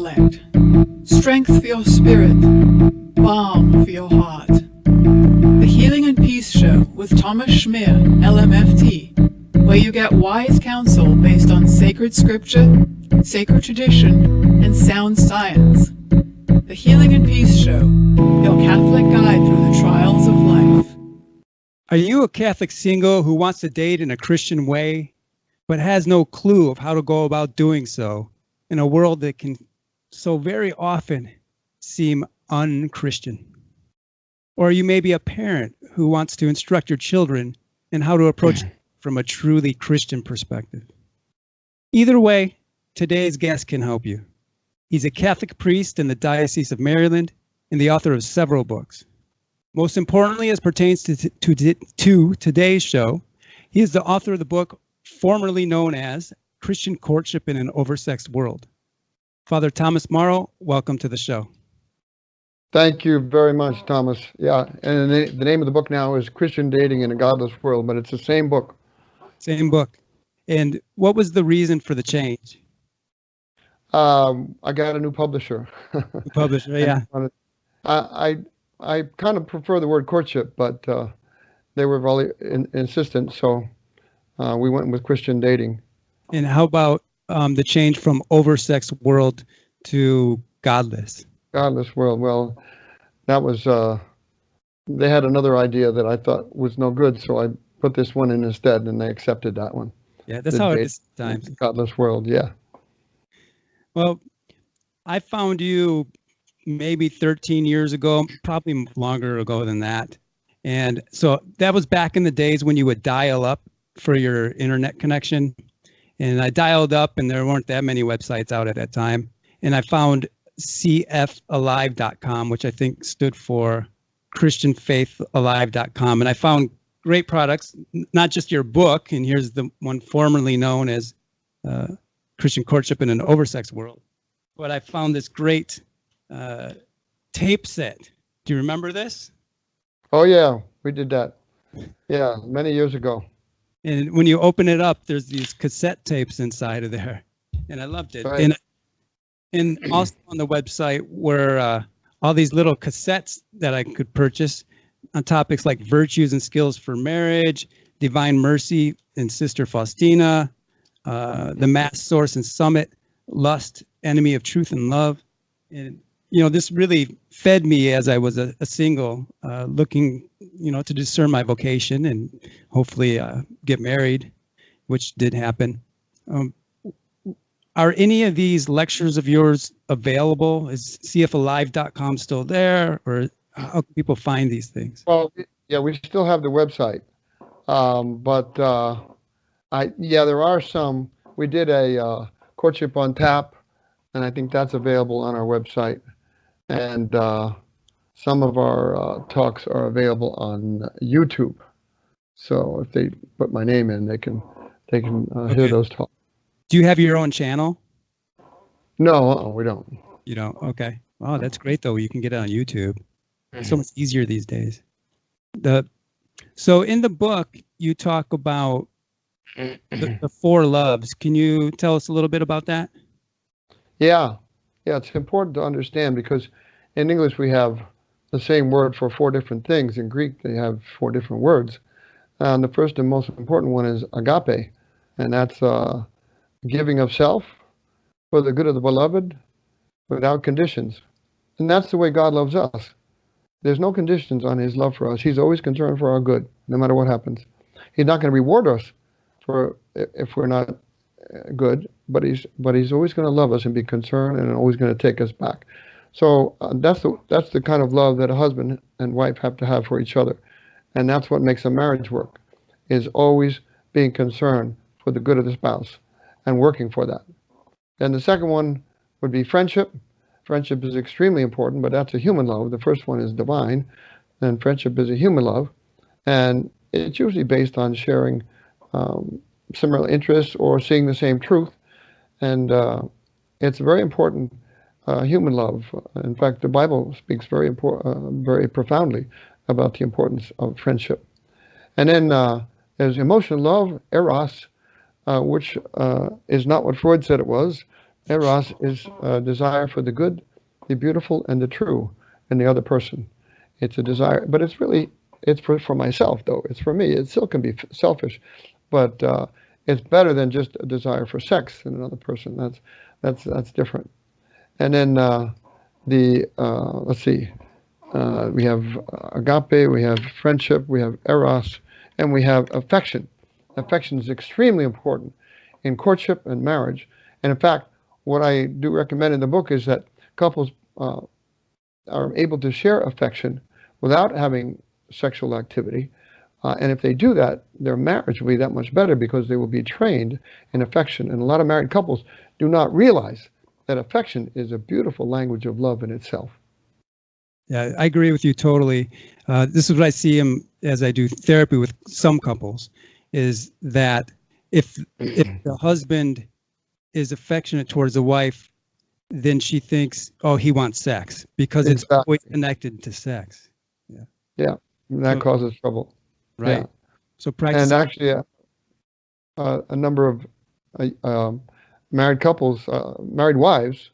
intellect, strength for your spirit, balm for your heart. The Healing and Peace Show with Thomas Schmier, LMFT, where you get wise counsel based on sacred scripture, sacred tradition, and sound science. The Healing and Peace Show, your Catholic guide through the trials of life. Are you a Catholic single who wants to date in a Christian way, but has no clue of how to go about doing so in a world that can so very often seem un-Christian? Or you may be a parent who wants to instruct your children in how to approach from a truly Christian perspective. Either way, today's guest can help you. He's a Catholic priest in the Diocese of Maryland and the author of several books. Most importantly, as pertains to today's show, he is the author of the book formerly known as Christian Courtship in An Oversexed World. Father Thomas Morrow, welcome to the show. Thank you very much, Thomas. Yeah, and the name of the book now is Christian Dating in a Godless World, but it's the same book. Same book. And what was the reason for the change? I got a new publisher. Publisher, yeah. I kind of prefer the word courtship, but they were really insistent, so we went with Christian Dating. And how about the change from Oversexed World to Godless? Godless World. Well, that was, they had another idea that I thought was no good, so I put this one in instead, and they accepted that one. Yeah, that's how it is sometimes. Godless World, yeah. Well, I found you maybe 13 years ago, probably longer ago than that. And so that was back in the days when you would dial up for your internet connection. And I dialed up and there weren't that many websites out at that time. And I found cfalive.com, which I think stood for christianfaithalive.com. And I found great products, not just your book. And here's the one formerly known as Christian Courtship in an Oversexed World. But I found this great tape set. Do you remember this? Oh, yeah, we did that. Yeah, many years ago. And when you open it up, there's these cassette tapes inside of there. And I loved it. Right. And also on the website were all these little cassettes that I could purchase on topics like virtues and skills for marriage, divine mercy and Sister Faustina, the Mass Source and Summit, lust, enemy of truth and love. And, you know, this really fed me as I was a single, looking, you know, to discern my vocation and hopefully get married, which did happen. Are any of these lectures of yours available? Is cfalive.com still there, or how can people find these things? Well, yeah, we still have the website, but there are some. We did a courtship on tap, and I think that's available on our website. And some of our talks are available on YouTube. So if they put my name in, they can hear those talks. Do you have your own channel? No, we don't. You don't? Okay. Oh, that's great though. You can get it on YouTube. It's so much easier these days. So in the book, you talk about the four loves. Can you tell us a little bit about that? Yeah, it's important to understand because in English we have the same word for four different things. In Greek they have four different words. And the first and most important one is agape, and that's giving of self for the good of the beloved without conditions. And that's the way God loves us. There's no conditions on his love for us. He's always concerned for our good, no matter what happens. He's not going to reward us for if we're not good, but he's always going to love us and be concerned and always going to take us back. So that's the kind of love that a husband and wife have to have for each other. And that's what makes a marriage work, is always being concerned for the good of the spouse and working for that. And the second one would be friendship. Friendship is extremely important, but that's a human love. The first one is divine, and friendship is a human love. And it's usually based on sharing similar interests or seeing the same truth. And it's very important human love. In fact, the Bible speaks very profoundly about the importance of friendship. And then there's emotional love, eros, which is not what Freud said it was. Eros is a desire for the good, the beautiful, and the true in the other person. It's a desire, but it's for myself, though. It's for me. It still can be selfish, but it's better than just a desire for sex in another person. That's different. And then let's see, we have agape, we have friendship, we have eros, and we have affection. Affection is extremely important in courtship and marriage. And in fact, what I do recommend in the book is that couples are able to share affection without having sexual activity. And if they do that, their marriage will be that much better because they will be trained in affection. And a lot of married couples do not realize that affection is a beautiful language of love in itself. Yeah, I agree with you totally. This is what I see as I do therapy with some couples, is that if the husband is affectionate towards the wife, then she thinks, oh, he wants sex, because it's always connected to sex. Yeah, and that causes trouble. Right. Yeah. So practice. And actually, a number of married couples, married wives,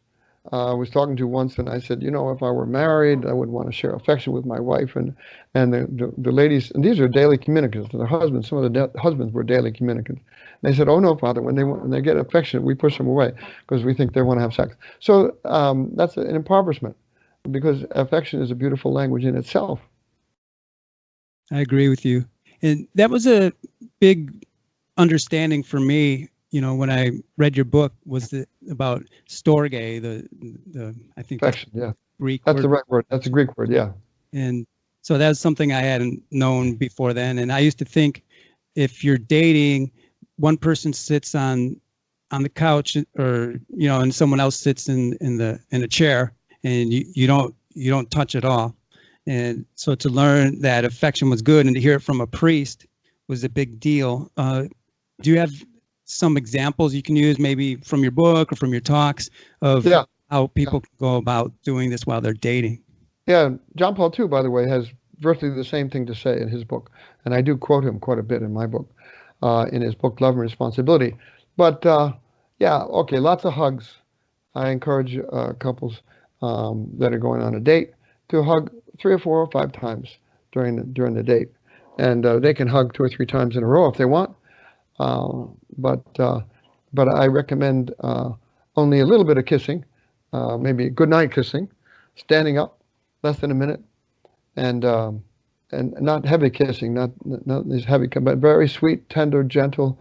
I was talking to once, and I said, if I were married, I would want to share affection with my wife. And the ladies, and these are daily communicants, their husbands, some of the husbands were daily communicants. And they said, oh no, Father, when they get affectionate, we push them away because we think they want to have sex. So that's an impoverishment, because affection is a beautiful language in itself. I agree with you. And that was a big understanding for me, when I read your book, was about storge, the I think affection, yeah. Greek That's word. the right word. That's a Greek word, yeah. And so that's something I hadn't known before then. And I used to think if you're dating, one person sits on the couch, or and someone else sits in a chair, and you don't touch at all. And so to learn that affection was good and to hear it from a priest was a big deal. Do you have some examples you can use, maybe from your book or from your talks, of how people can go about doing this while they're dating? Yeah, John Paul II, by the way, has virtually the same thing to say in his book. And I do quote him quite a bit in my book, in his book, Love and Responsibility. But okay, lots of hugs. I encourage couples that are going on a date to hug 3 or 4 or 5 times during the date. And they can hug 2 or 3 times in a row if they want. But I recommend only a little bit of kissing, maybe goodnight kissing, standing up, less than a minute, and not heavy kissing, not these heavy, but very sweet, tender, gentle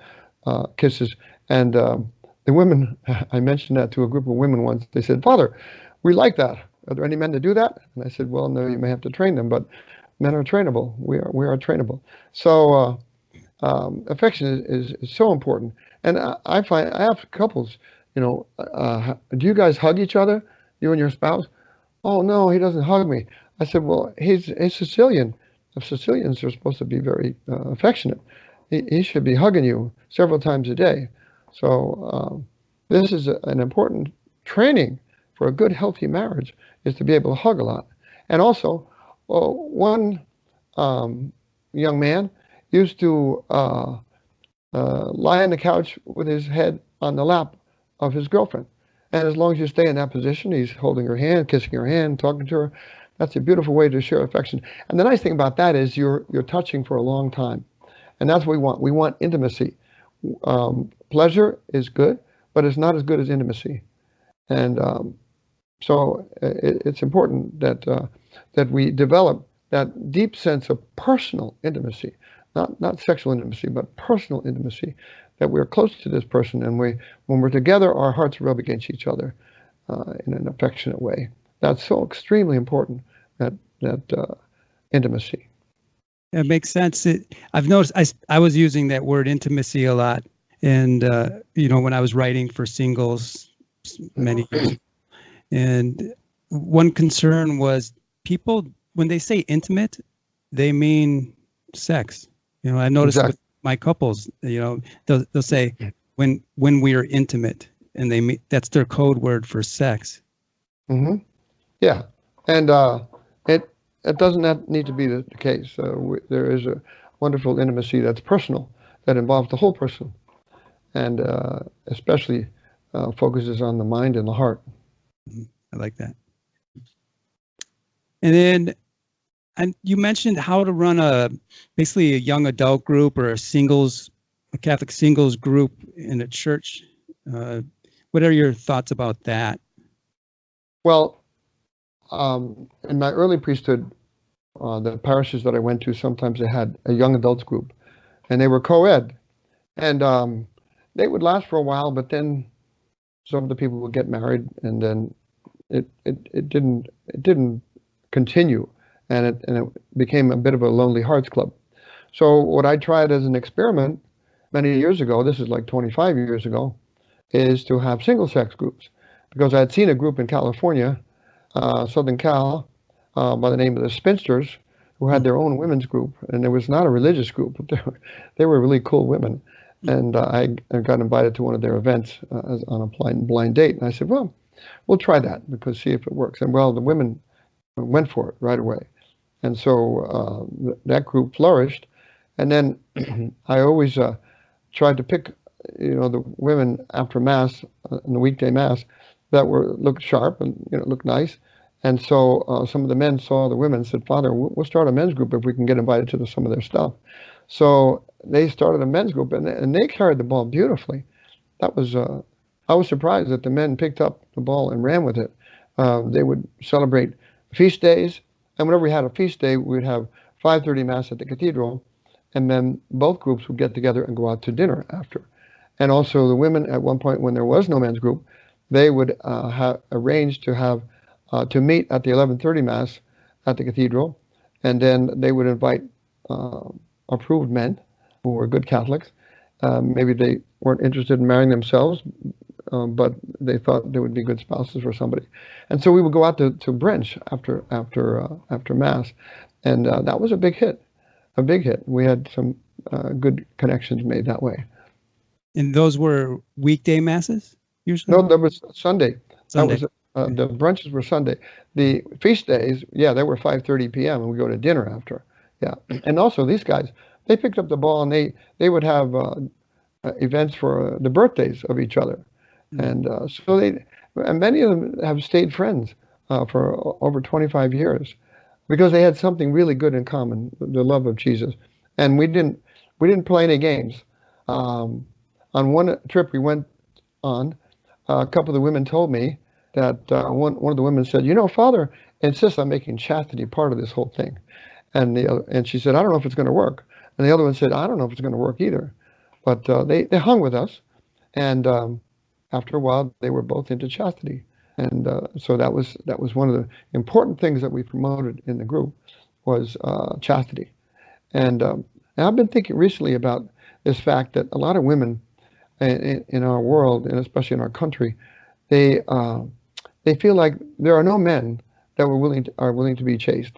kisses. And the women, I mentioned that to a group of women once. They said, "Father, we like that. Are there any men to do that?" And I said, "Well, no, you may have to train them, but men are trainable. We are trainable." So affection is so important. And I find, I ask couples, do you guys hug each other, you and your spouse? "Oh no, he doesn't hug me." I said, "Well, he's Sicilian. Sicilians are supposed to be very affectionate. He should be hugging you several times a day." So this is an important training for a good, healthy marriage, is to be able to hug a lot. And also, one young man used to lie on the couch with his head on the lap of his girlfriend. And as long as you stay in that position, he's holding her hand, kissing her hand, talking to her. That's a beautiful way to share affection. And the nice thing about that is you're touching for a long time. And that's what we want. We want intimacy. Pleasure is good, but it's not as good as intimacy. And so it's important that we develop that deep sense of personal intimacy, not sexual intimacy, but personal intimacy, that we're close to this person, and when we're together, our hearts rub against each other in an affectionate way. That's so extremely important, that intimacy. It makes sense. I've noticed I was using that word intimacy a lot, and when I was writing for singles many years ago. And one concern was people, when they say intimate, they mean sex. I noticed with my couples, they'll say when we are intimate, and they mean that's their code word for sex. Mm-hmm. Yeah, and it doesn't need to be the case. There is a wonderful intimacy that's personal, that involves the whole person, and especially focuses on the mind and the heart. I like that. And then, and you mentioned how to run basically a young adult group or a Catholic singles group in a church. What are your thoughts about that? Well, in my early priesthood, the parishes that I went to, sometimes they had a young adults group, and they were co-ed, and they would last for a while, but then some of the people would get married, and then it didn't continue, and it became a bit of a lonely hearts club. So what I tried as an experiment many years ago, this is like 25 years ago, is to have single sex groups, because I had seen a group in California, Southern Cal, by the name of the Spinsters, who had their own women's group, and it was not a religious group, but they were really cool women. And I got invited to one of their events on a blind date, and I said, well, we'll try that, because see if it works. And well, the women went for it right away, and so that group flourished. And then I always tried to pick, the women after Mass, in the weekday Mass, that looked sharp and looked nice. And so some of the men saw the women and said, Father, we'll start a men's group if we can get invited to some of their stuff. So they started a men's group, and they carried the ball beautifully. That was I was surprised that the men picked up the ball and ran with it. They would celebrate feast days, and whenever we had a feast day, we'd have 5:30 Mass at the cathedral, and then both groups would get together and go out to dinner after. And also the women, at one point when there was no men's group, they would have arranged to meet at the 11:30 Mass at the cathedral, and then they would invite approved men who were good Catholics. Maybe they weren't interested in marrying themselves, but they thought they would be good spouses for somebody. And so we would go out to brunch after Mass, and that was a big hit. We had some good connections made that way. And those were weekday Masses usually? No, that was Sunday. Sunday. That was the brunches were Sunday. The feast days, they were 5:30 p.m. and we go to dinner after. Yeah, and also these guys, they picked up the ball, and they would have events for the birthdays of each other, and so and many of them have stayed friends for over 25 years, because they had something really good in common, the love of Jesus. And we didn't play any games. On one trip we went on, a couple of the women told me that one of the women said, Father insists on making chastity part of this whole thing. And she said, I don't know if it's going to work. And the other one said, I don't know if it's going to work either. But they hung with us. And after a while, they were both into chastity. And so that was one of the important things that we promoted in the group, was chastity. And I've been thinking recently about this fact that a lot of women in our world, and especially in our country, they feel like there are no men that are willing to be chaste.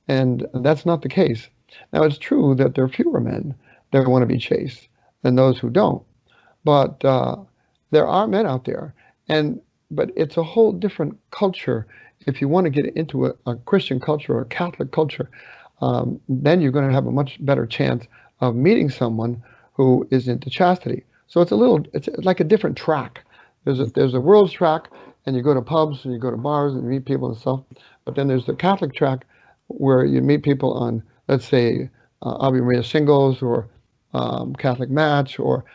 And that's not the case. Now, it's true that there are fewer men that want to be chaste than those who don't. But there are men out there. But it's a whole different culture. If you want to get into a Christian culture or a Catholic culture, then you're going to have a much better chance of meeting someone who is into chastity. So it's like a different track. There's a world's track, and you go to pubs and you go to bars and you meet people and stuff. But then there's the Catholic track, where you meet people on, let's say, Ave Maria Singles, or Catholic Match, or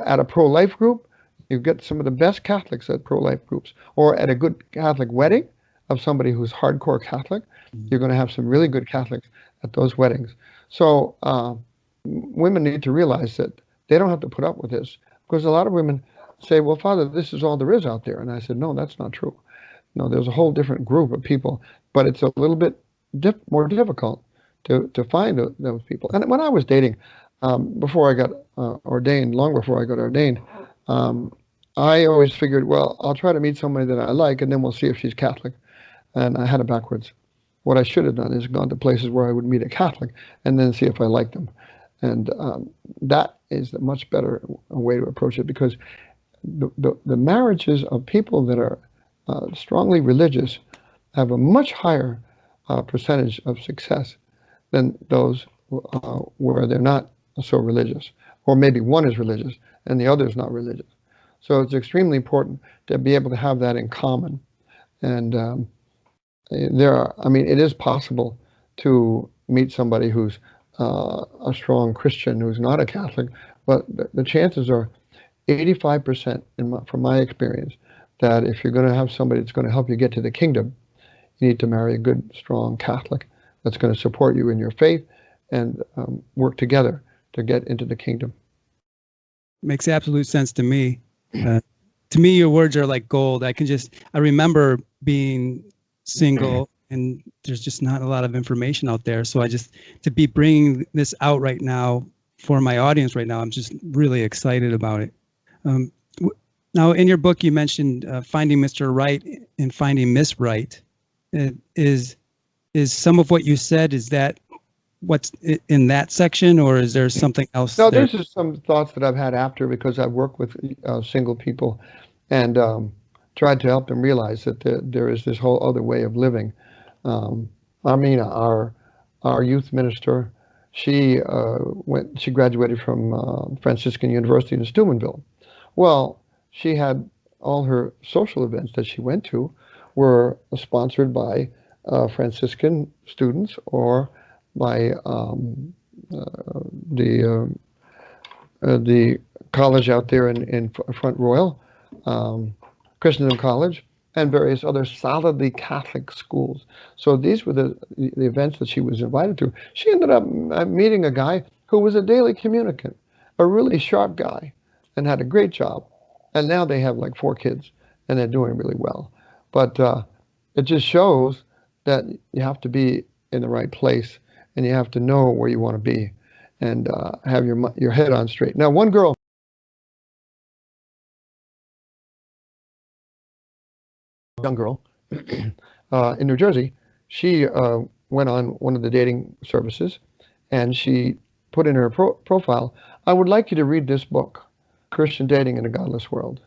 at a pro-life group. You get some of the best Catholics at pro-life groups, or at a good Catholic wedding of somebody who's hardcore Catholic. You're going to have some really good Catholics at those weddings. So women need to realize that they don't have to put up with this, because a lot of women say, well, Father, this is all there is out there. And I said, no, that's not true. No, there's a whole different group of people, but it's a little bit more difficult to find those people. And when I was dating, before I got ordained, long before I got ordained, I always figured, well, I'll try to meet somebody that I like, and then we'll see if she's Catholic. And I had it backwards. What I should have done is gone to places where I would meet a Catholic and then see if I liked them. And that is a much better way to approach it, because the marriages of people that are strongly religious have a much higher percentage of success than those where they're not so religious, or maybe one is religious and the other is not religious. So it's extremely important to be able to have that in common. And it is possible to meet somebody who's a strong Christian who's not a Catholic, but the chances are 85% from my experience that if you're going to have somebody that's going to help you get to the kingdom, you need to marry a good, strong Catholic that's going to support you in your faith and work together to get into the kingdom. Makes absolute sense to me. To me, your words are like gold. I remember being single and there's just not a lot of information out there. So to be bringing this out right now for my audience right now, I'm just really excited about it. Now, in your book, you mentioned finding Mr. Right and finding Miss Right. Is some of what you said, is that what's in that section, or is there something else? No, there's just some thoughts that I've had after, because I've worked with single people and tried to help them realize that there is this whole other way of living. Our youth minister, she graduated from Franciscan University in Steubenville. Well, she had all her social events that she went to were sponsored by Franciscan students or by the college out there in Front Royal, Christendom College, and various other solidly Catholic schools. So these were the events that she was invited to. She ended up meeting a guy who was a daily communicant, a really sharp guy, and had a great job. And now they have like 4 kids, and they're doing really well. But it just shows that you have to be in the right place, and you have to know where you want to be, and have your head on straight. Now, one girl, young girl, in New Jersey, she went on one of the dating services, and she put in her profile, "I would like you to read this book, Christian Dating in a Godless World.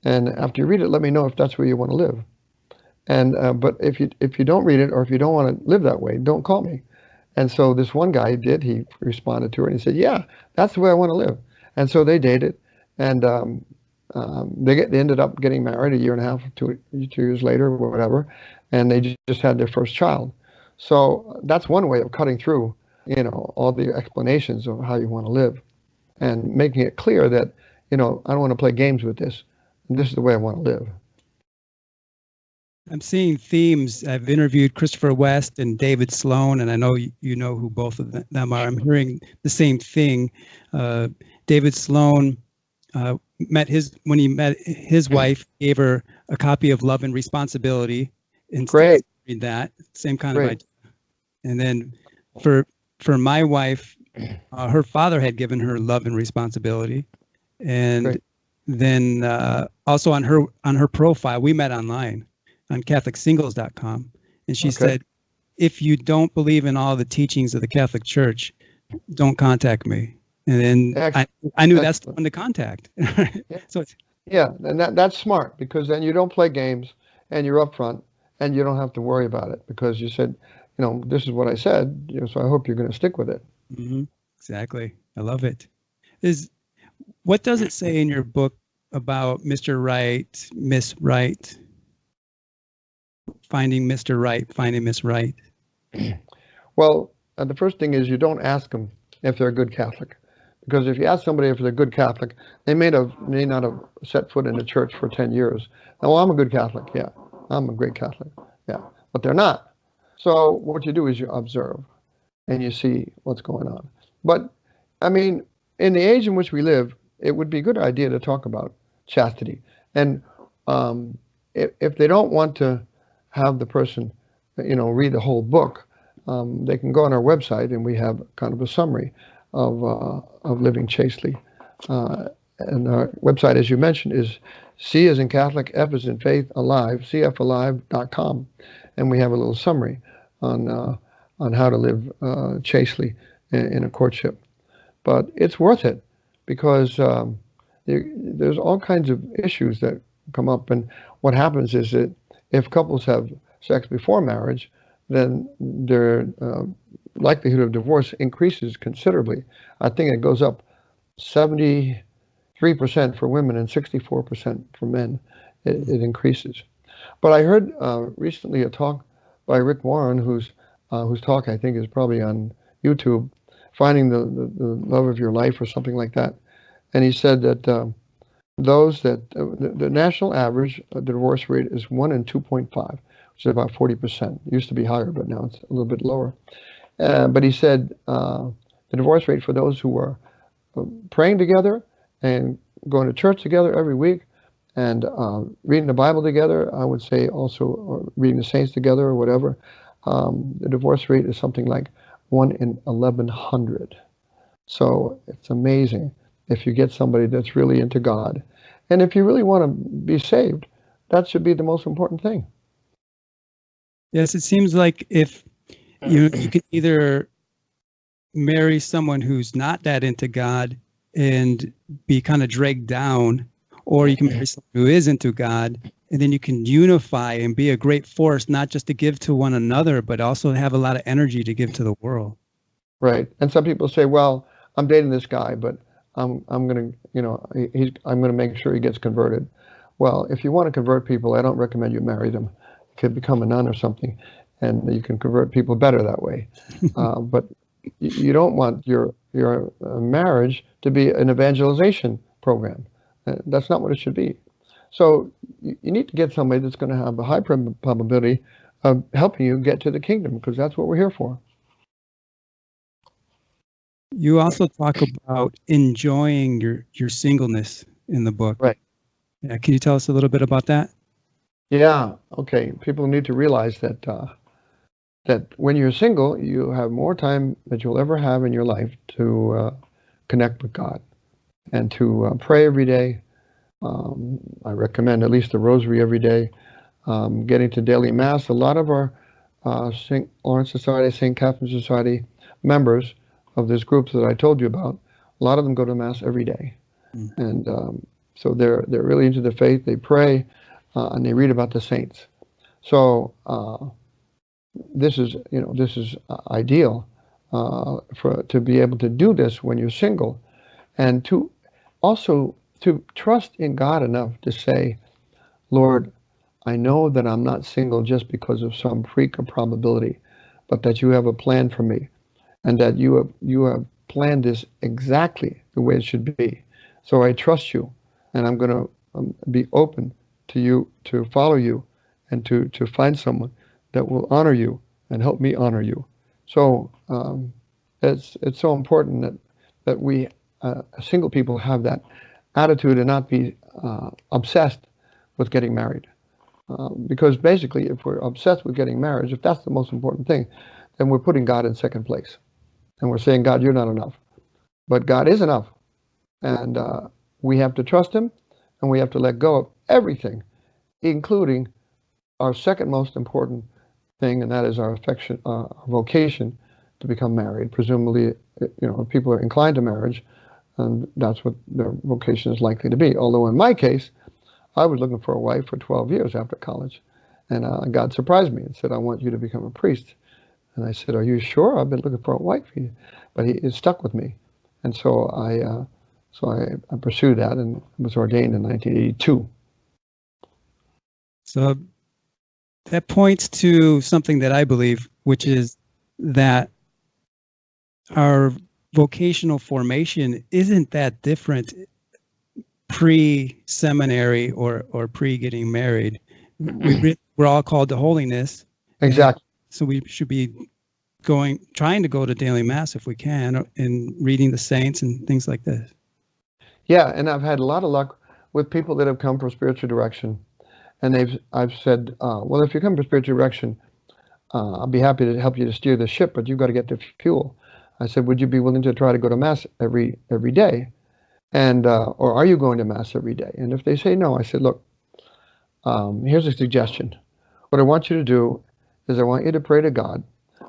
And after you read it, let me know if that's where you want to live. And but if you don't read it, or if you don't want to live that way, don't call me." And so this one guy did. He responded to her and he said, "Yeah, that's the way I want to live." And so they dated, and they ended up getting married a year and a half, 2 years later, or whatever, and they just had their first child. So that's one way of cutting through, all the explanations of how you want to live, and making it clear that, I don't want to play games with this. This is the way I want to live. I'm seeing themes. I've interviewed Christopher West and David Sloan, and I know you know who both of them are. I'm hearing the same thing. David Sloan when he met his wife, gave her a copy of Love and Responsibility. And Great. Read that same kind Great. of idea. And then for my wife, her father had given her Love and Responsibility, and Great. then also on her profile, we met online on CatholicSingles.com, and she said, "If you don't believe in all the teachings of the Catholic Church, don't contact me." And then I knew that's the one to contact. Yeah. So And that's smart, because then you don't play games, and you're upfront, and you don't have to worry about it, because you said, this is what I said, so I hope you're going to stick with it. Mm-hmm. Exactly. I love it. What does it say in your book about Mr. Right, Miss Right? Finding Mr. Right, finding Miss Right. Well, the first thing is, you don't ask them if they're a good Catholic, because if you ask somebody if they're a good Catholic, they may not have set foot in the church for 10 years. "Oh, I'm a good Catholic. Yeah, I'm a great Catholic. Yeah," but they're not. So what you do is you observe, and you see what's going on. But in the age in which we live, it would be a good idea to talk about chastity. And if they don't want to have the person, read the whole book, they can go on our website, and we have kind of a summary of living chastely. And our website, as you mentioned, is C as in Catholic, F as in Faith, Alive, cfalive.com, and we have a little summary on how to live chastely in a courtship. But it's worth it, because there's all kinds of issues that come up, and what happens is that if couples have sex before marriage, then their likelihood of divorce increases considerably. I think it goes up 70 3% for women and 64% for men. It increases. But I heard recently a talk by Rick Warren, whose talk I think is probably on YouTube, Finding the Love of Your Life or something like that. And he said that the national average, the divorce rate is 1 in 2.5, which is about 40%. It used to be higher, but now it's a little bit lower. But he said the divorce rate for those who are praying together and going to church together every week and reading the Bible together, I would say also, or reading the saints together or whatever, the divorce rate is something like 1 in 1,100. So it's amazing if you get somebody that's really into God. And if you really want to be saved, that should be the most important thing. Yes, it seems like if you can either marry someone who's not that into God and be kind of dragged down, or you can marry someone who is into God, and then you can unify and be a great force, not just to give to one another, but also have a lot of energy to give to the world. Right. And some people say, well, I'm dating this guy, but I'm going to, I'm going to make sure he gets converted. Well, if you want to convert people, I don't recommend you marry them. You could become a nun or something, and you can convert people better that way. But you don't want your marriage to be an evangelization program. That's not what it should be. So you need to get somebody that's going to have a high probability of helping you get to the kingdom, because that's what we're here for. You also talk about enjoying your singleness in the book. Right. Yeah, can you tell us a little bit about that? Yeah. Okay. People need to realize that that when you're single, you have more time that you'll ever have in your life to connect with God and to pray every day. I recommend at least the rosary every day. Getting to daily mass. A lot of our St. Lawrence Society, St. Catherine Society members of this group that I told you about, a lot of them go to mass every day. And so they're really into the faith. They pray and they read about the saints. So this is ideal to be able to do this when you're single, and to also to trust in God enough to say, Lord, I know that I'm not single just because of some freak of probability, but that you have a plan for me, and that you have planned this exactly the way it should be. So I trust you, and I'm going to be open to you, to follow you, and to find someone that will honor you and help me honor you. So it's so important that we single people have that attitude and not be obsessed with getting married. Because basically, if we're obsessed with getting married, if that's the most important thing, then we're putting God in second place. And we're saying, God, you're not enough. But God is enough. And we have to trust him, and we have to let go of everything, including our second most important thing, and that is our affection, our vocation to become married. Presumably, if people are inclined to marriage, and that's what their vocation is likely to be. Although in my case, I was looking for a wife for 12 years after college, and God surprised me and said, I want you to become a priest. And I said, are you sure? I've been looking for a wife. But he stuck with me. And so I pursued that and was ordained in 1982. So that points to something that I believe, which is that our vocational formation isn't that different pre-seminary or pre-getting married. We're all called to holiness. Exactly. So we should be trying to go to daily mass if we can, and reading the saints and things like this. Yeah, and I've had a lot of luck with people that have come for spiritual direction, and I've said, well, if you come for spiritual direction, I'll be happy to help you to steer the ship, but you've got to get the fuel. I said, would you be willing to try to go to mass every day, and or are you going to mass every day? And if they say no, I said, look, here's a suggestion. What I want you to do is I want you to pray to God,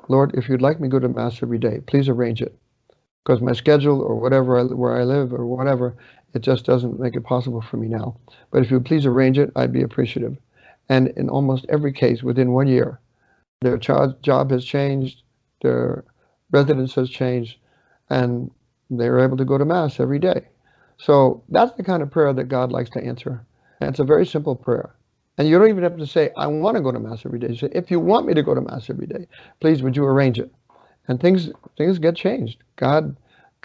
Lord, if you'd like me to go to mass every day, please arrange it. Because my schedule or whatever, where I live or whatever, it just doesn't make it possible for me now. But if you please arrange it, I'd be appreciative. And in almost every case, within 1 year, their job has changed, their residence has changed, and they're able to go to mass every day. So that's the kind of prayer that God likes to answer. And it's a very simple prayer. And you don't even have to say, I want to go to Mass every day. You say, if you want me to go to Mass every day, please would you arrange it? And things get changed. God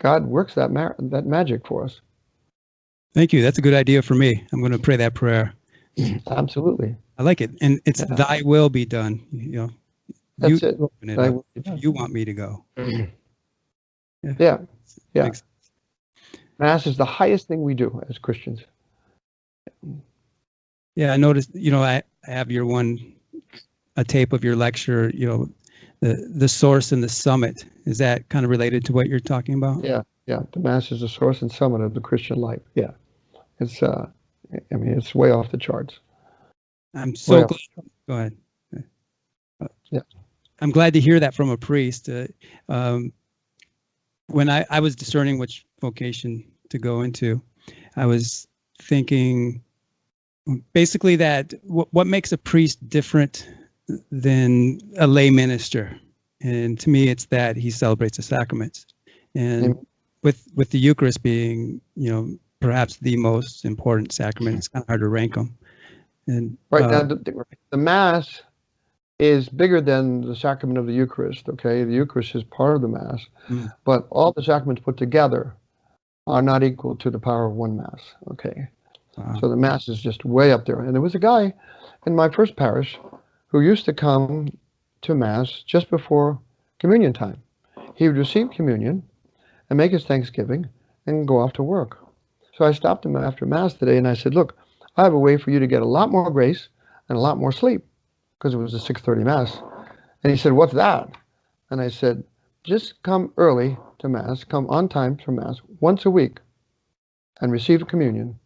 works that magic for us. Thank you. That's a good idea for me. I'm going to pray that prayer. Absolutely. I like it. And it's thy will be done. You know, That's you it. open it up if you want me to go. Yeah. Makes Mass is the highest thing we do as Christians. Yeah, I noticed, I have a tape of your lecture, the source and the summit. Is that kind of related to what you're talking about? Yeah. The Mass is the source and summit of the Christian life. Yeah. It's, it's way off the charts. I'm so glad. Go ahead. Yeah. I'm glad to hear that from a priest. When I was discerning which vocation to go into, I was thinking basically that what makes a priest different than a lay minister, and to me it's that he celebrates the sacraments, and with the Eucharist being perhaps the most important sacrament, it's kind of hard to rank them. And right now the Mass is bigger than the sacrament of the Eucharist. Okay, the Eucharist is part of the Mass, but all the sacraments put together are not equal to the power of one Mass. Okay. So the Mass is just way up there. And there was a guy in my first parish who used to come to Mass just before communion time. He would receive communion and make his thanksgiving and go off to work. So I stopped him after Mass today and I said, look, I have a way for you to get a lot more grace and a lot more sleep, because it was a 6:30 Mass. And he said, what's that? And I said, just come early to Mass, come on time for Mass once a week and receive communion.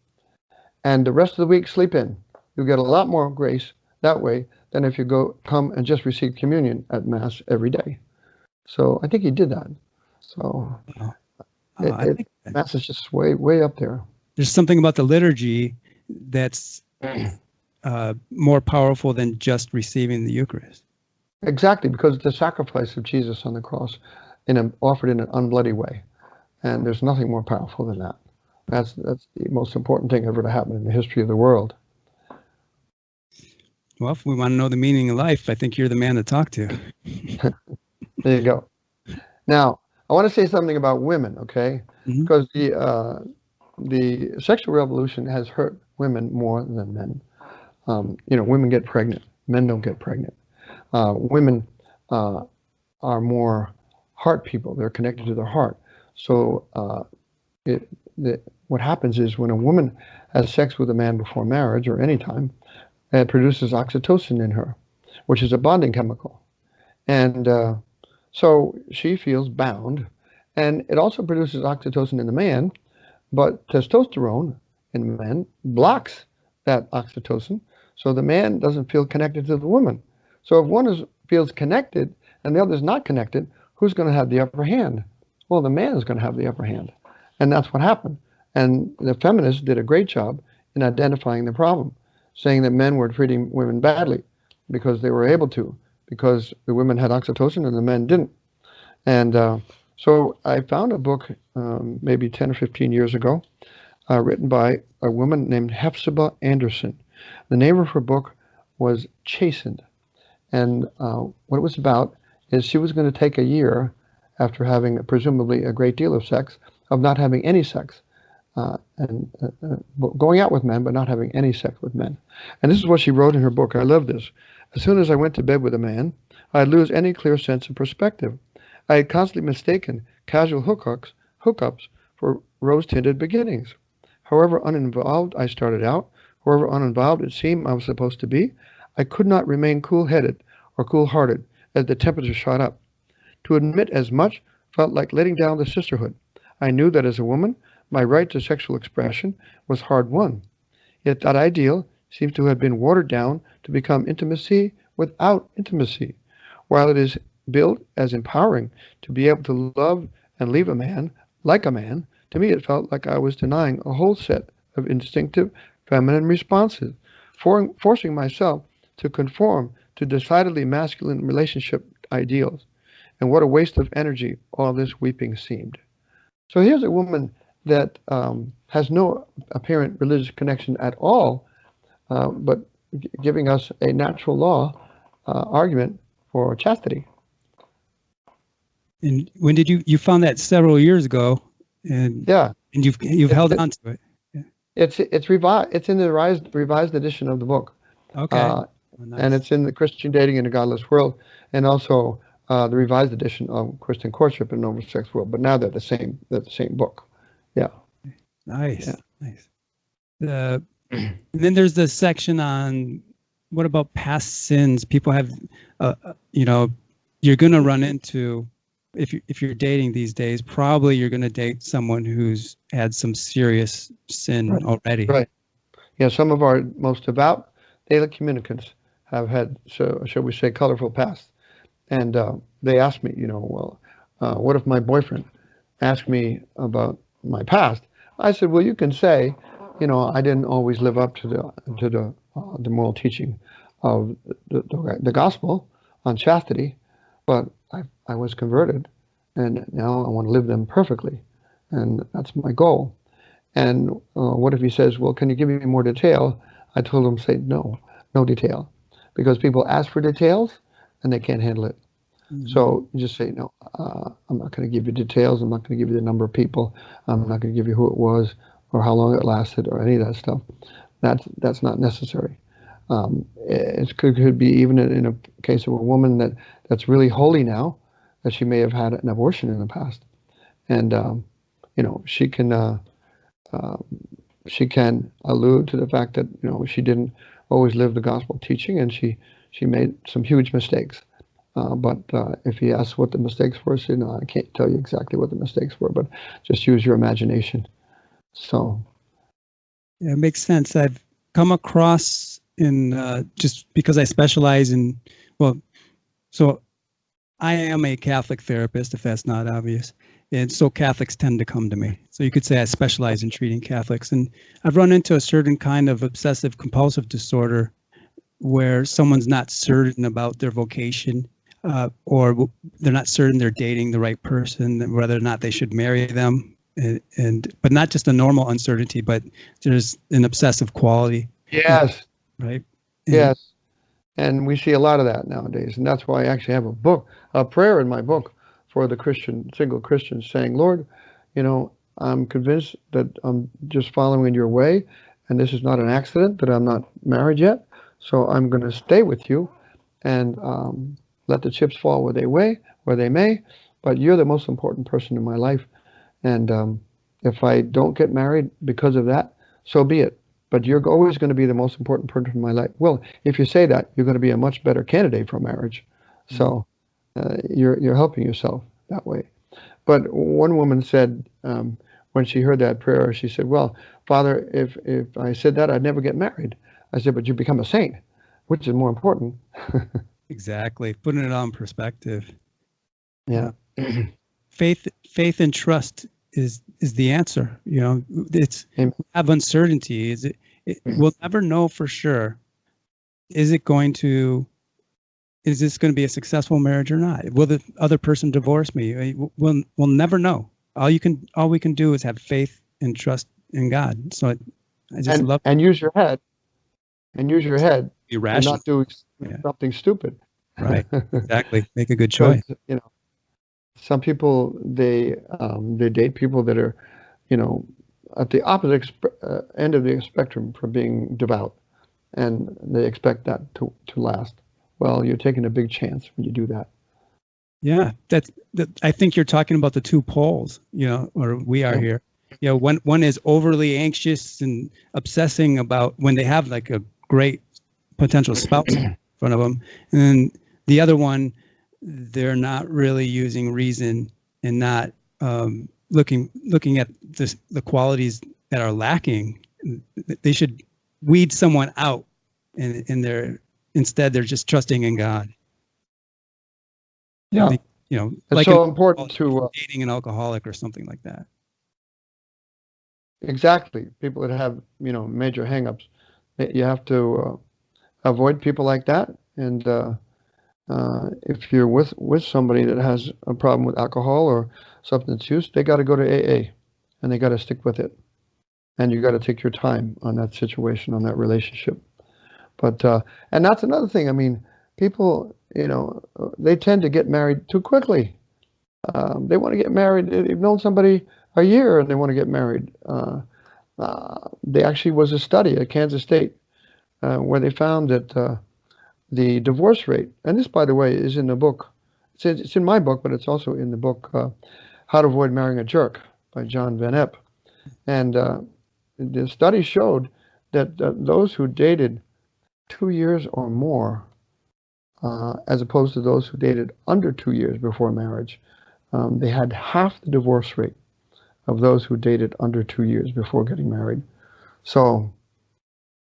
And the rest of the week, sleep in. You'll get a lot more grace that way than if you come and just receive communion at Mass every day. So I think he did that. So Mass is just way up there. There's something about the liturgy that's more powerful than just receiving the Eucharist. Exactly, because it's the sacrifice of Jesus on the cross offered in an unbloody way. And there's nothing more powerful than that. That's the most important thing ever to happen in the history of the world. Well, if we want to know the meaning of life, I think you're the man to talk to. There you go. Now, I want to say something about women, okay? Because the sexual revolution has hurt women more than men. Women get pregnant. Men don't get pregnant. Women are more heart people. They're connected to their heart. So what happens is when a woman has sex with a man before marriage or any time, it produces oxytocin in her, which is a bonding chemical. And so she feels bound. And it also produces oxytocin in the man, but testosterone in men blocks that oxytocin, so the man doesn't feel connected to the woman. So if one feels connected and the other is not connected, who's going to have the upper hand? Well, the man is going to have the upper hand. And that's what happened. And the feminists did a great job in identifying the problem, saying that men were treating women badly because they were able to, because the women had oxytocin and the men didn't. And so I found a book maybe 10 or 15 years ago written by a woman named Hephzibah Anderson. The name of her book was Chastened. And what it was about is she was going to take a year after having presumably a great deal of sex, of not having any sex, and going out with men, but not having any sex with men. And this is what she wrote in her book. I love this. As soon as I went to bed with a man, I'd lose any clear sense of perspective. I had constantly mistaken casual hookups for rose-tinted beginnings. However uninvolved I started out, however uninvolved it seemed I was supposed to be, I could not remain cool-headed or cool-hearted as the temperature shot up. To admit as much felt like letting down the sisterhood. I knew that as a woman, my right to sexual expression was hard won. Yet that ideal seems to have been watered down to become intimacy without intimacy. While it is billed as empowering to be able to love and leave a man like a man, to me it felt like I was denying a whole set of instinctive feminine responses, forcing myself to conform to decidedly masculine relationship ideals. And what a waste of energy all this weeping seemed. So here's a woman that has no apparent religious connection at all, but giving us a natural law argument for chastity. And when did you found that several years ago, and Yeah, and you've held on to it. Yeah. it's revised. It's in the revised edition of the book. Okay. Nice. And it's in the Christian Dating in A Godless World, and also the revised edition of Christian Courtship in An Oversexed World. But now they're the same. They're the same book. Yeah. Nice. Yeah. Nice. And then there's the section on what about past sins? People have, you're going to run into, if you're dating these days, probably you're going to date someone who's had some serious sin already. Right. Yeah. Some of our most devout daily communicants have had, shall we say, colorful past. And they asked me, what if my boyfriend asked me about my past? I said, well, you can say, I didn't always live up to the moral teaching of the gospel on chastity, but I was converted, and now I want to live them perfectly, and that's my goal. And what if he says, well, can you give me more detail? I told him, say no detail, because people ask for details and they can't handle it. Mm-hmm. So you just say, no, I'm not going to give you details. I'm not going to give you the number of people. I'm not going to give you who it was or how long it lasted or any of that stuff. That's not necessary. It could be even in a case of a woman that's really holy now, that she may have had an abortion in the past. And, she can allude to the fact that, she didn't always live the gospel teaching, and she made some huge mistakes. But if he asks what the mistakes were, say, no, I can't tell you exactly what the mistakes were, but just use your imagination. So. Yeah, it makes sense. I've come across just because I specialize in, so I am a Catholic therapist, if that's not obvious. And so Catholics tend to come to me. So you could say I specialize in treating Catholics. And I've run into a certain kind of obsessive compulsive disorder where someone's not certain about their vocation, or they're not certain they're dating the right person, whether or not they should marry them. But not just a normal uncertainty, but there's an obsessive quality. Yes. Right. Yes. And we see a lot of that nowadays. And that's why I actually have a prayer in my book for the single Christians, saying, Lord, I'm convinced that I'm just following your way, and this is not an accident, that I'm not married yet. So I'm going to stay with you and let the chips fall where they may, but you're the most important person in my life. And if I don't get married because of that, so be it. But you're always going to be the most important person in my life. Well, if you say that, you're going to be a much better candidate for marriage. So you're helping yourself that way. But one woman said, when she heard that prayer, she said, well, Father, if I said that, I'd never get married. I said, but you become a saint, which is more important. Exactly. Putting it on perspective. Yeah. Faith and trust is the answer. It's have uncertainty. We'll never know for sure. Is this going to be a successful marriage or not? Will the other person divorce me? We'll never know. All we can do is have faith and trust in God. So I just love and use your head. And use your head. Be rational. And not do something stupid. Right. Exactly. Make a good choice. Some people they date people that are, at the opposite end of the spectrum from being devout, and they expect that to last. Well, you're taking a big chance when you do that. Yeah, I think you're talking about the two poles, or we are here. One is overly anxious and obsessing about when they have like a great potential spouse in front of them, and then the other one, they're not really using reason and not looking at the qualities that are lacking. They should weed someone out, and instead they're just trusting in God. Yeah, it's like so important to dating an alcoholic or something like that. Exactly, people that have major hangups, you have to avoid people like that. And if you're with somebody that has a problem with alcohol or substance use, they got to go to AA and they got to stick with it. And you got to take your time on that situation, on that relationship. But and that's another thing. I mean, people, they tend to get married too quickly. They want to get married. They've known somebody a year and they want to get married. There actually was a study at Kansas State where they found that the divorce rate, and this, by the way, is in the book. It's in my book, but it's also in the book How to Avoid Marrying a Jerk by John Van Epp. And the study showed that those who dated 2 years or more, as opposed to those who dated under 2 years before marriage, they had half the divorce rate of those who dated under 2 years before getting married. So,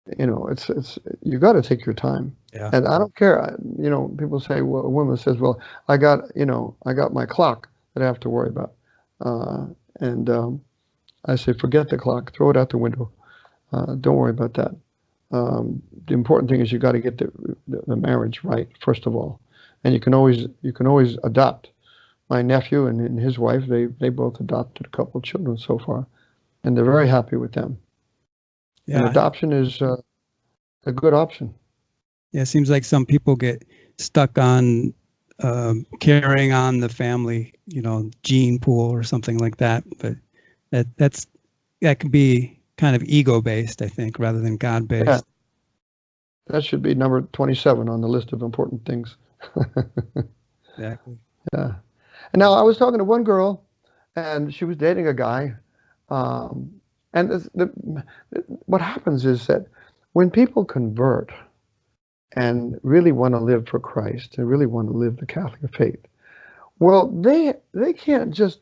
it's you got to take your time. Yeah. And I don't care. People say, well, a woman says, well, I got my clock that I have to worry about. I say, forget the clock, throw it out the window. Don't worry about that. The important thing is you got to get the marriage right, first of all. And you can always adopt. My nephew and his wife, they both adopted a couple of children so far, and they're very happy with them. Yeah. And adoption is a good option. Yeah, it seems like some people get stuck on carrying on the family, gene pool or something like that. But that could be kind of ego-based, I think, rather than God-based. Yeah. That should be number 27 on the list of important things. Exactly. Yeah. And now I was talking to one girl, and she was dating a guy. And what happens is that when people convert and really want to live for Christ and really want to live the Catholic faith, well, they can't just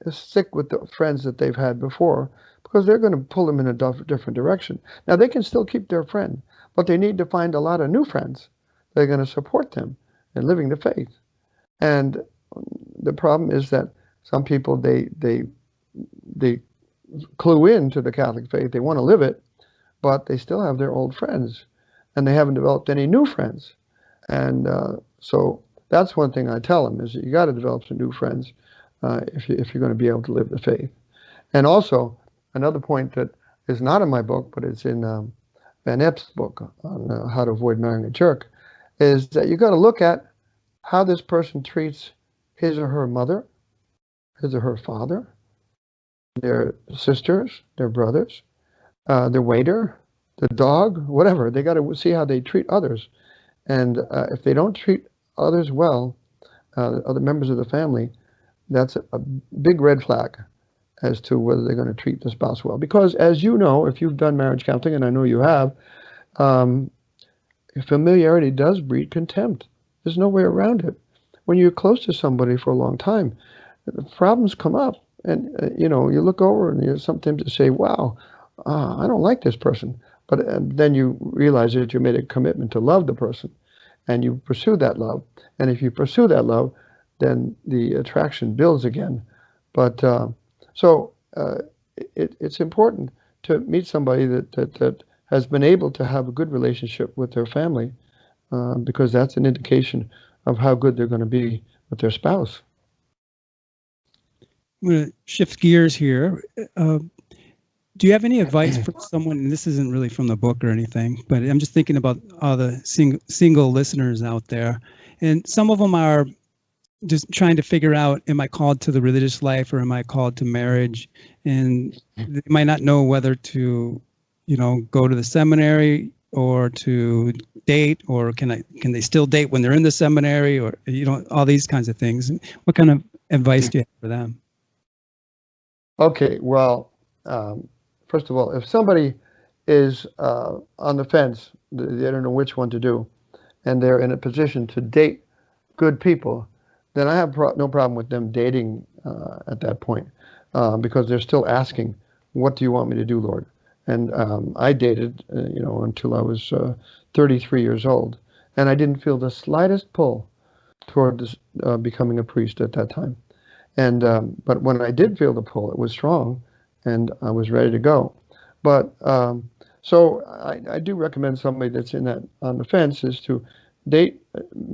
stick with the friends that they've had before, because they're going to pull them in a different direction. Now, they can still keep their friend, but they need to find a lot of new friends that are going to support them in living the faith. And the problem is that some people, they clue into the Catholic faith, they want to live it, but they still have their old friends, and they haven't developed any new friends. And so that's one thing I tell them, is that you got to develop some new friends if you're going to be able to live the faith. And also, another point that is not in my book, but it's in Van Epp's book on How to Avoid Marrying a Jerk, is that you got to look at how this person treats his or her mother, his or her father, their sisters, their brothers, their waiter, the dog, whatever. They got to see how they treat others. And if they don't treat others well, other members of the family, that's a big red flag as to whether they're going to treat the spouse well. Because as you know, if you've done marriage counseling, and I know you have, familiarity does breed contempt. There's no way around it. When you're close to somebody for a long time, problems come up. And, you look over and you sometimes say, wow, I don't like this person. But then you realize that you made a commitment to love the person, and you pursue that love. And if you pursue that love, then the attraction builds again. But it's important to meet somebody that has been able to have a good relationship with their family, because that's an indication of how good they're going to be with their spouse. I'm going to shift gears here. Do you have any advice for someone, and this isn't really from the book or anything, but I'm just thinking about all the single listeners out there, and some of them are just trying to figure out, am I called to the religious life or am I called to marriage? And they might not know whether to, go to the seminary or to date, or can they still date when they're in the seminary, or, all these kinds of things. What kind of advice do you have for them? Okay, well, first of all, if somebody is on the fence, they don't know which one to do, and they're in a position to date good people, then I have no problem with them dating at that point, because they're still asking, what do you want me to do, Lord? And I dated, until I was 33 years old, and I didn't feel the slightest pull toward this, becoming a priest at that time. And but when I did feel the pull, it was strong, and I was ready to go. But so I do recommend somebody that's on the fence is to date,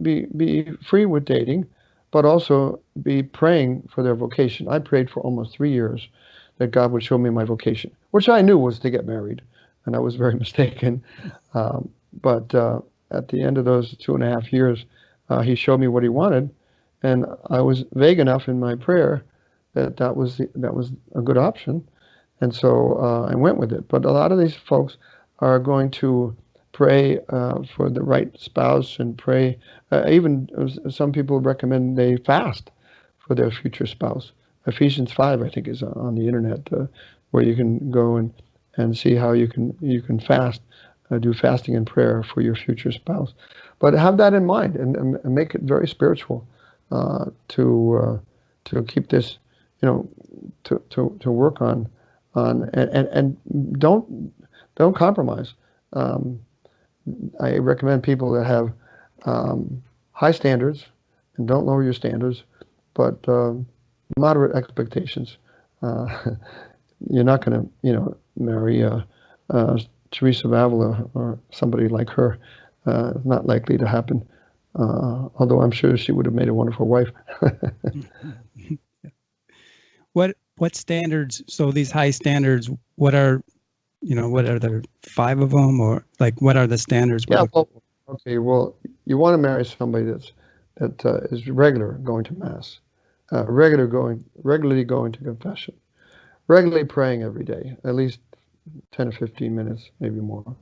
be free with dating, but also be praying for their vocation. I prayed for almost 3 years that God would show me my vocation, which I knew was to get married, and I was very mistaken. But at the end of those 2.5 years, he showed me what he wanted, and I was vague enough in my prayer that was a good option, and so I went with it. But a lot of these folks are going to pray for the right spouse and pray. Even some people recommend they fast for their future spouse. Ephesians 5, I think, is on the internet, where you can go and see how you can fast, do fasting and prayer for your future spouse. But have that in mind and make it very spiritual to keep this, to work on and don't compromise. I recommend people that have high standards and don't lower your standards, but moderate expectations. You're not going to, marry Teresa of Avila or somebody like her. It's not likely to happen. Although I'm sure she would have made a wonderful wife. What standards? So these high standards, what are there 5 of them, or like what are the standards? Yeah. Well, you want to marry somebody that is regular going to mass, regularly going to confession, regularly praying every day, at least 10 or 15 minutes, maybe more.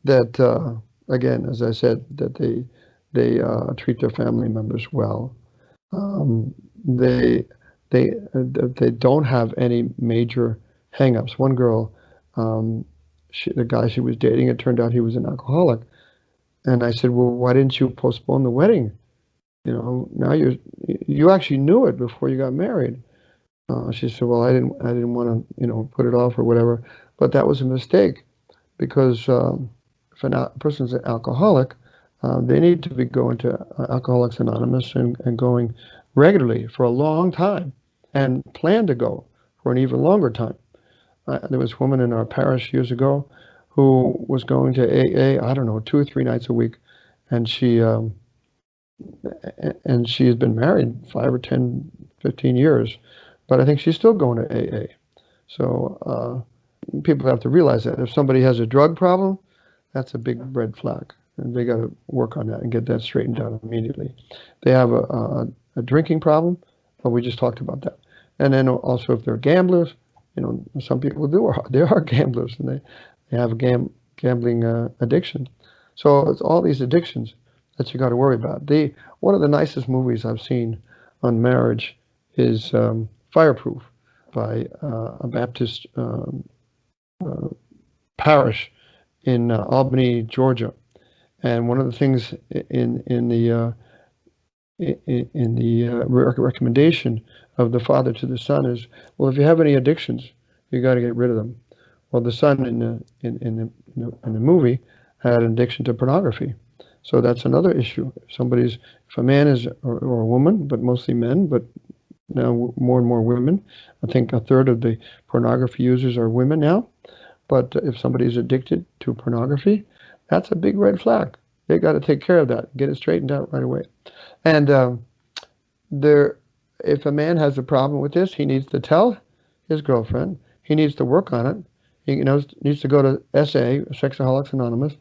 That again, as I said, that they treat their family members well. They don't have any major hang-ups. One girl, the guy she was dating, it turned out he was an alcoholic. And I said, well, why didn't you postpone the wedding? Now you actually knew it before you got married. She said, well, I didn't want to, put it off or whatever. But that was a mistake, because if a person's an alcoholic, they need to be going to Alcoholics Anonymous and going regularly for a long time, and plan to go for an even longer time. There was a woman in our parish years ago who was going to AA, I don't know, 2 or 3 nights a week, and she has been married 5 or 10, 15 years, but I think she's still going to AA. So people have to realize that if somebody has a drug problem, that's a big red flag, and they got to work on that and get that straightened out immediately. They have a drinking problem, but we just talked about that. And then also if they're gamblers, some people they are gamblers, and they have a gambling addiction. So it's all these addictions that you got to worry about. One of the nicest movies I've seen on marriage is Fireproof, by a Baptist parish in Albany, Georgia. And one of the things in the recommendation of the father to the son is, well, if you have any addictions, you got to get rid of them. Well, the son in the movie had an addiction to pornography, so that's another issue. If a man is or a woman, but mostly men, but now more and more women. I think a third of the pornography users are women now. But if somebody is addicted to pornography, that's a big red flag. They got to take care of that, get it straightened out right away. And if a man has a problem with this, he needs to tell his girlfriend. He needs to work on it. He needs to go to SA, Sexaholics Anonymous,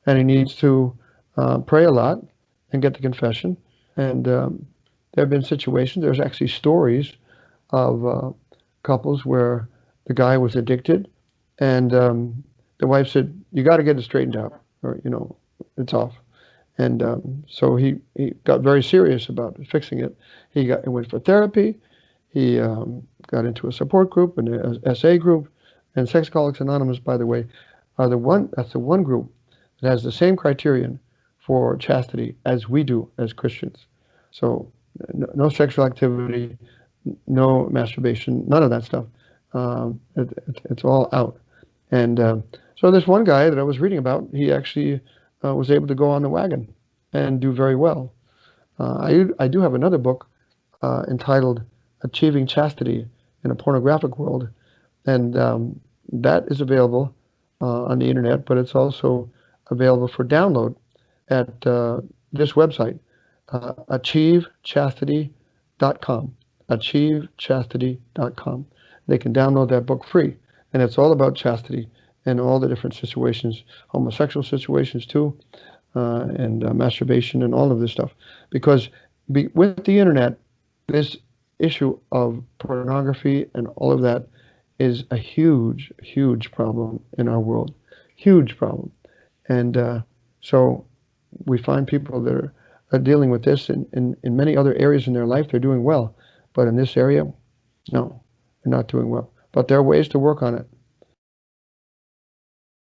and he needs to pray a lot and get the confession. And there have been situations, there's actually stories of couples where the guy was addicted, and the wife said, you got to get it straightened out, or, it's off. And so he got very serious about fixing it. He went for therapy. He got into a support group and a SA group. And Sexaholics Anonymous, by the way, that's the one group that has the same criterion for chastity as we do as Christians. So no sexual activity, no masturbation, none of that stuff. It's all out. And so this one guy that I was reading about, he actually was able to go on the wagon and do very well. I do have another book entitled Achieving Chastity in a Pornographic World, and that is available on the internet, but it's also available for download at this website, achievechastity.com. achievechastity.com. They can download that book free, and it's all about chastity and all the different situations, homosexual situations too, and masturbation and all of this stuff. Because with the internet, this issue of pornography and all of that is a huge, huge problem in our world. Huge problem. And so we find people that are dealing with this in many other areas in their life. They're doing well. But in this area, no, they're not doing well. But there are ways to work on it.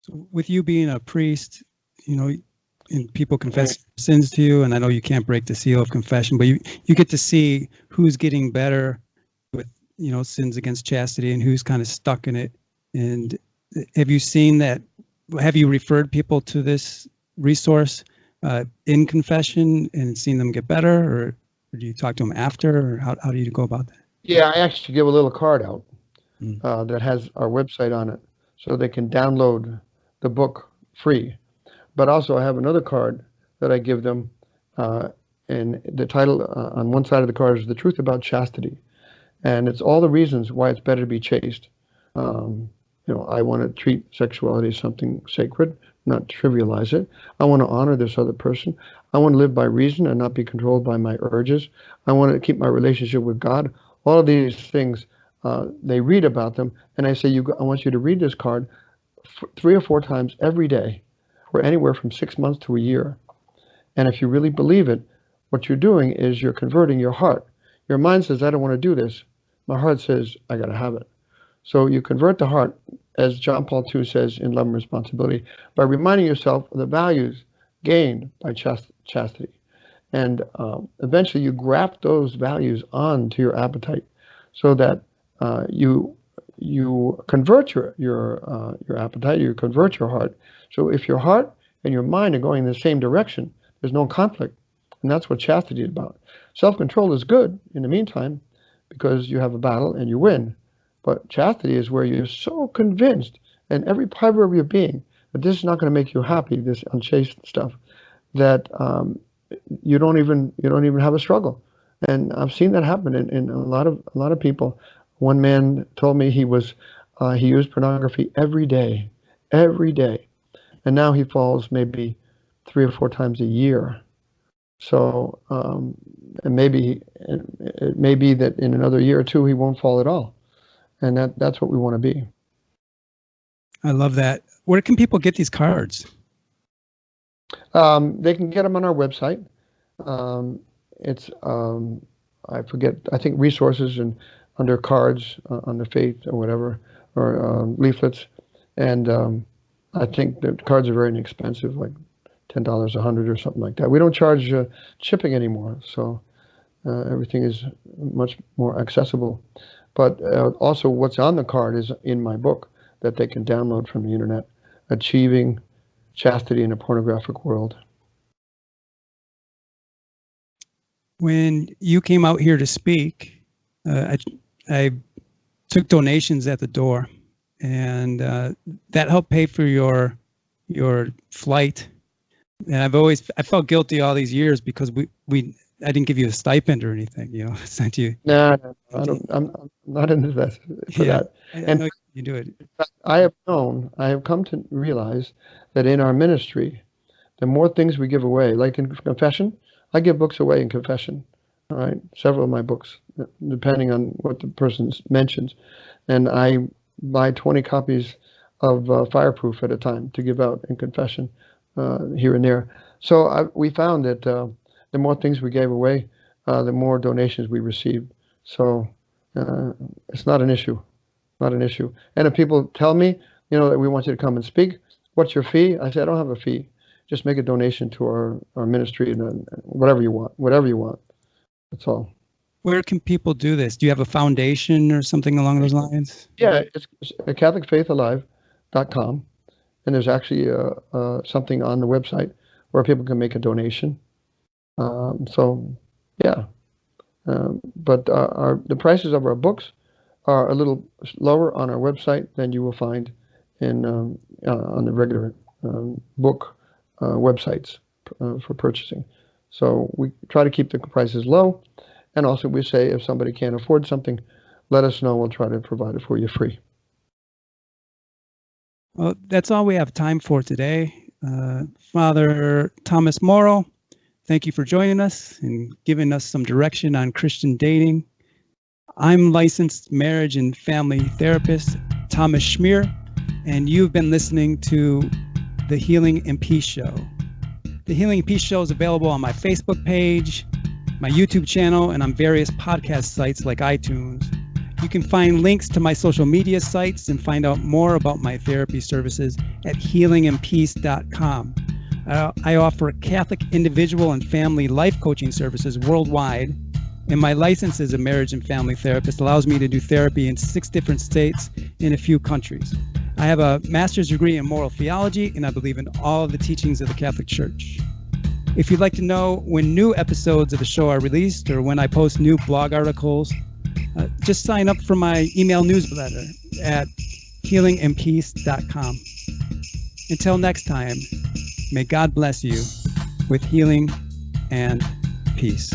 So with you being a priest, and people confess sins to you, and I know you can't break the seal of confession, but you get to see who's getting better with, sins against chastity and who's kind of stuck in it. And have you seen that? Have you referred people to this resource in confession and seen them get better, or do you talk to them after, or how do you go about that? Yeah, I actually give a little card out that has our website on it, so they can download the book free. But also I have another card that I give them, and the title on one side of the card is The Truth About Chastity. And it's all the reasons why it's better to be chaste. I want to treat sexuality as something sacred, not trivialize it. I want to honor this other person. I want to live by reason and not be controlled by my urges. I want to keep my relationship with God. All of these things, they read about them, and I say, I want you to read this card 3 or 4 times every day for anywhere from 6 months to a year. And if you really believe it, what you're doing is you're converting your heart. Your mind says, I don't want to do this. My heart says, I got to have it. So you convert the heart, as John Paul II says in Love and Responsibility, by reminding yourself of the values gained by chastity. And eventually you graft those values onto your appetite so that you convert your appetite, you convert your heart. So if your heart and your mind are going in the same direction, there's no conflict. And that's what chastity is about. Self-control is good in the meantime because you have a battle and you win. But chastity is where you're so convinced in every fiber of your being that this is not going to make you happy, this unchaste stuff, that you don't even have a struggle. And I've seen that happen in a lot of people. One man told me he used pornography every day, and now he falls maybe 3 or 4 times a year. So and it may be that in another year or 2 he won't fall at all, and that's what we want to be. I love that. Where can people get these cards? They can get them on our website. It's I forget. I think resources and under cards under faith or whatever, or leaflets, and I think the cards are very inexpensive, like $10, $100 or something like that. We don't charge shipping anymore, so everything is much more accessible. But also what's on the card is in my book that they can download from the internet, Achieving Chastity in a Pornographic World. When you came out here to speak, I took donations at the door, and that helped pay for your flight. And I felt guilty all these years because I didn't give you a stipend or anything, sent you. No, I'm not into that. That. I know you do it. I have come to realize that in our ministry, the more things we give away, like in confession, I give books away in confession, all right? Several of my books, depending on what the person mentions. And I buy 20 copies of Fireproof at a time to give out in confession here and there. So we found that the more things we gave away, the more donations we received. So it's not an issue, not an issue. And if people tell me, that we want you to come and speak, what's your fee? I say, I don't have a fee. Just make a donation to our ministry and whatever you want. That's all. Where can people do this? Do you have a foundation or something along those lines? Yeah, it's CatholicFaithAlive.com. And there's actually something on the website where people can make a donation. So, yeah. But the prices of our books are a little lower on our website than you will find on the regular book websites for purchasing. So we try to keep the prices low, And also we say if somebody can't afford something, let us know. We'll try to provide it for you free. Well, that's all we have time for today. Father Thomas Morrow, thank you for joining us and giving us some direction on Christian dating. I'm licensed marriage and family therapist Thomas Schmier, and you've been listening to The Healing and Peace Show. The Healing and Peace Show is available on my Facebook page, my YouTube channel, and on various podcast sites like iTunes. You can find links to my social media sites and find out more about my therapy services at healingandpeace.com. I offer Catholic individual and family life coaching services worldwide, and my license as a marriage and family therapist allows me to do therapy in 6 different states in a few countries. I have a master's degree in moral theology, and I believe in all of the teachings of the Catholic Church. If you'd like to know when new episodes of the show are released or when I post new blog articles, just sign up for my email newsletter at healingandpeace.com. Until next time, may God bless you with healing and peace.